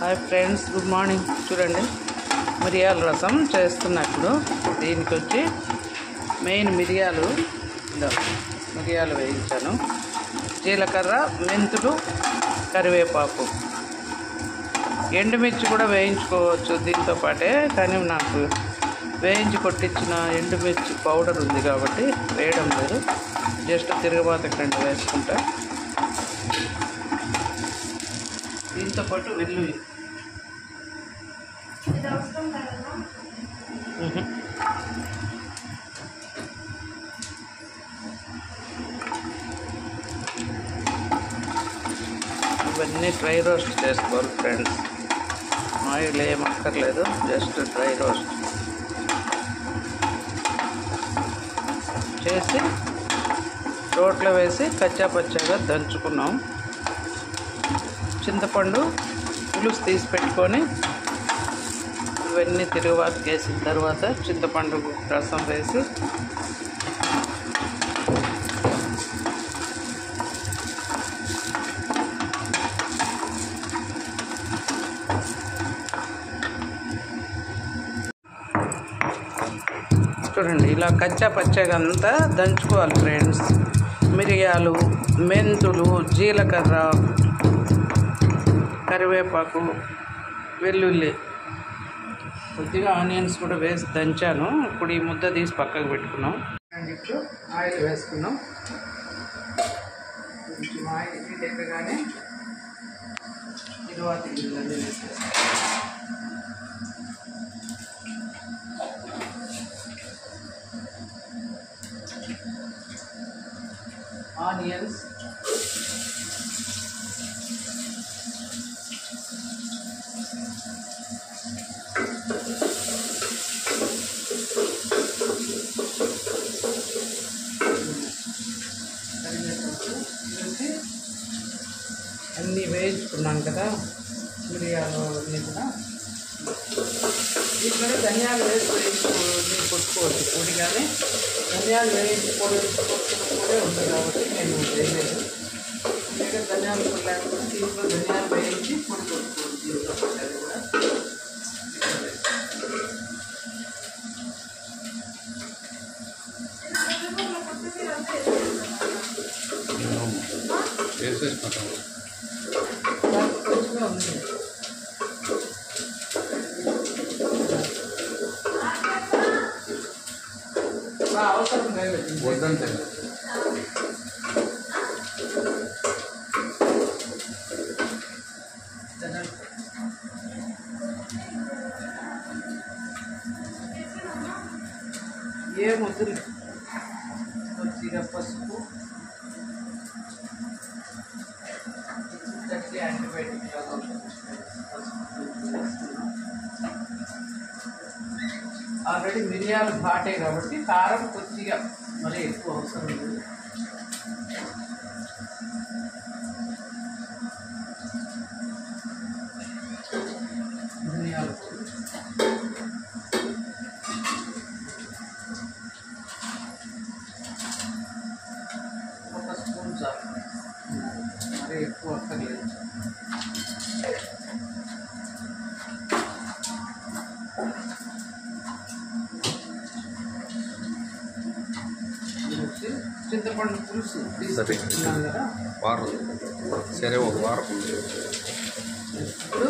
Hi friends, good morning. చూడండి, మిరియాల రసం చేస్తున్నప్పుడు దీనికి వచ్చి మెయిన్ మిరియాలు వేయించాను, జీలకర్ర, మెంతులు, కరివేపాకు, ఎండుమిర్చి కూడా వేయించుకోవచ్చు దీంతో పాటే. కానీ నాకు వేయించి కొట్టించిన ఎండుమిర్చి పౌడర్ ఉంది కాబట్టి వేయడం లేదు, జస్ట్ తిరగబాతకి 2 వేసుకుంటా. దీంతో పాటు వెల్లుల్లి, ఇవన్నీ డ్రై రోస్ట్ చేసుకోవాలి ఫ్రెండ్స్. ఆయిల్ ఏం అక్కర్లేదు, జస్ట్ డ్రై రోస్ట్ చేసి రోట్లో వేసి కచ్చా పచ్చాగా దంచుకున్నాం. చింతపండు పులుసు తీసి పెట్టుకొని ఇవన్నీ తిరుగుబాతు వేసిన తర్వాత చింతపండు రసం వేసి చూడండి, ఇలా కచ్చా పచ్చగా అంతా దంచుకోవాలి ఫ్రెండ్స్. మిరియాలు, మెంతులు, జీలకర్ర, కరివేపాకు, వెల్లుల్లి, కొద్దిగా ఆనియన్స్ కూడా వేసి దంచాను. ఇప్పుడు ఈ ముద్ద తీసి పక్కకు పెట్టుకున్నాం. ఇప్పుడు ఆయిల్ వేసుకున్నాం. కొంచెం ఆయిల్ హీట్ ఎక్కగానే తిరువాతి గింజలన్నీ వేసేస్తాం. ఆనియన్స్, అన్నీ వేయించుకున్నాం కదా, మిరియాలు అన్నీ కూడా. ఇక్కడ ధనియాలు వేసి కొట్టుకోవచ్చు పొడి, కానీ ధనియాలు వేయించి పొడి ఉంది కాబట్టి నేను వేయలేదు. ఇంకా ధనియాలు పొడి లేకపోతే దీంట్లో ధనియాలు వేయించి పొడి కొట్టుకోవచ్చు. దీంట్లో అది కూడా కొంచెమే ఉంది. అవసరం లేదు, వద్దంటే ఏ ముద్దులు. కొద్దిగా పసుపు, యాంటీబయాటిక్ ఆల్రెడీ మిరియాలు ఘాటే కాబట్టి కారం కొద్దిగా మరి ఎక్కువ అవసరం లేదు. ధనియాల పొడి, ఒక స్పూన్ చాలు, మరి ఎక్కువ అక్కర్లేదు. చింతపండు పులుసు తీసుకున్నాం కదా, వారం సరే, ఒక వారం ఇప్పుడు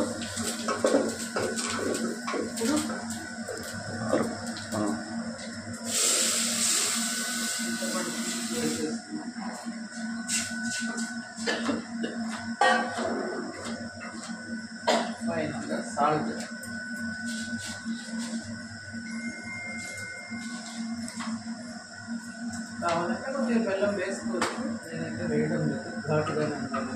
ఫైనల్గా సాల్ట్. కావాలంటే కొంచెం బెల్లం వేసుకోవచ్చు, నేనైతే వేయడం లేదు, ఘాటుగానే ఉంటాను.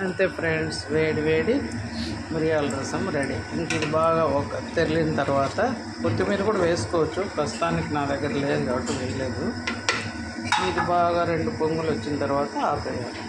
అంతే ఫ్రెండ్స్, వేడి వేడి మిరియాల రసం రెడీ. ఇంక ఇది బాగా ఒక తెరిలిన తర్వాత కొత్తిమీర కూడా వేసుకోవచ్చు, ప్రస్తుతానికి నా దగ్గర లేదు కాబట్టి వేయలేదు. ఇది బాగా 2 పొంగులు వచ్చిన తర్వాత ఆపేయాలి.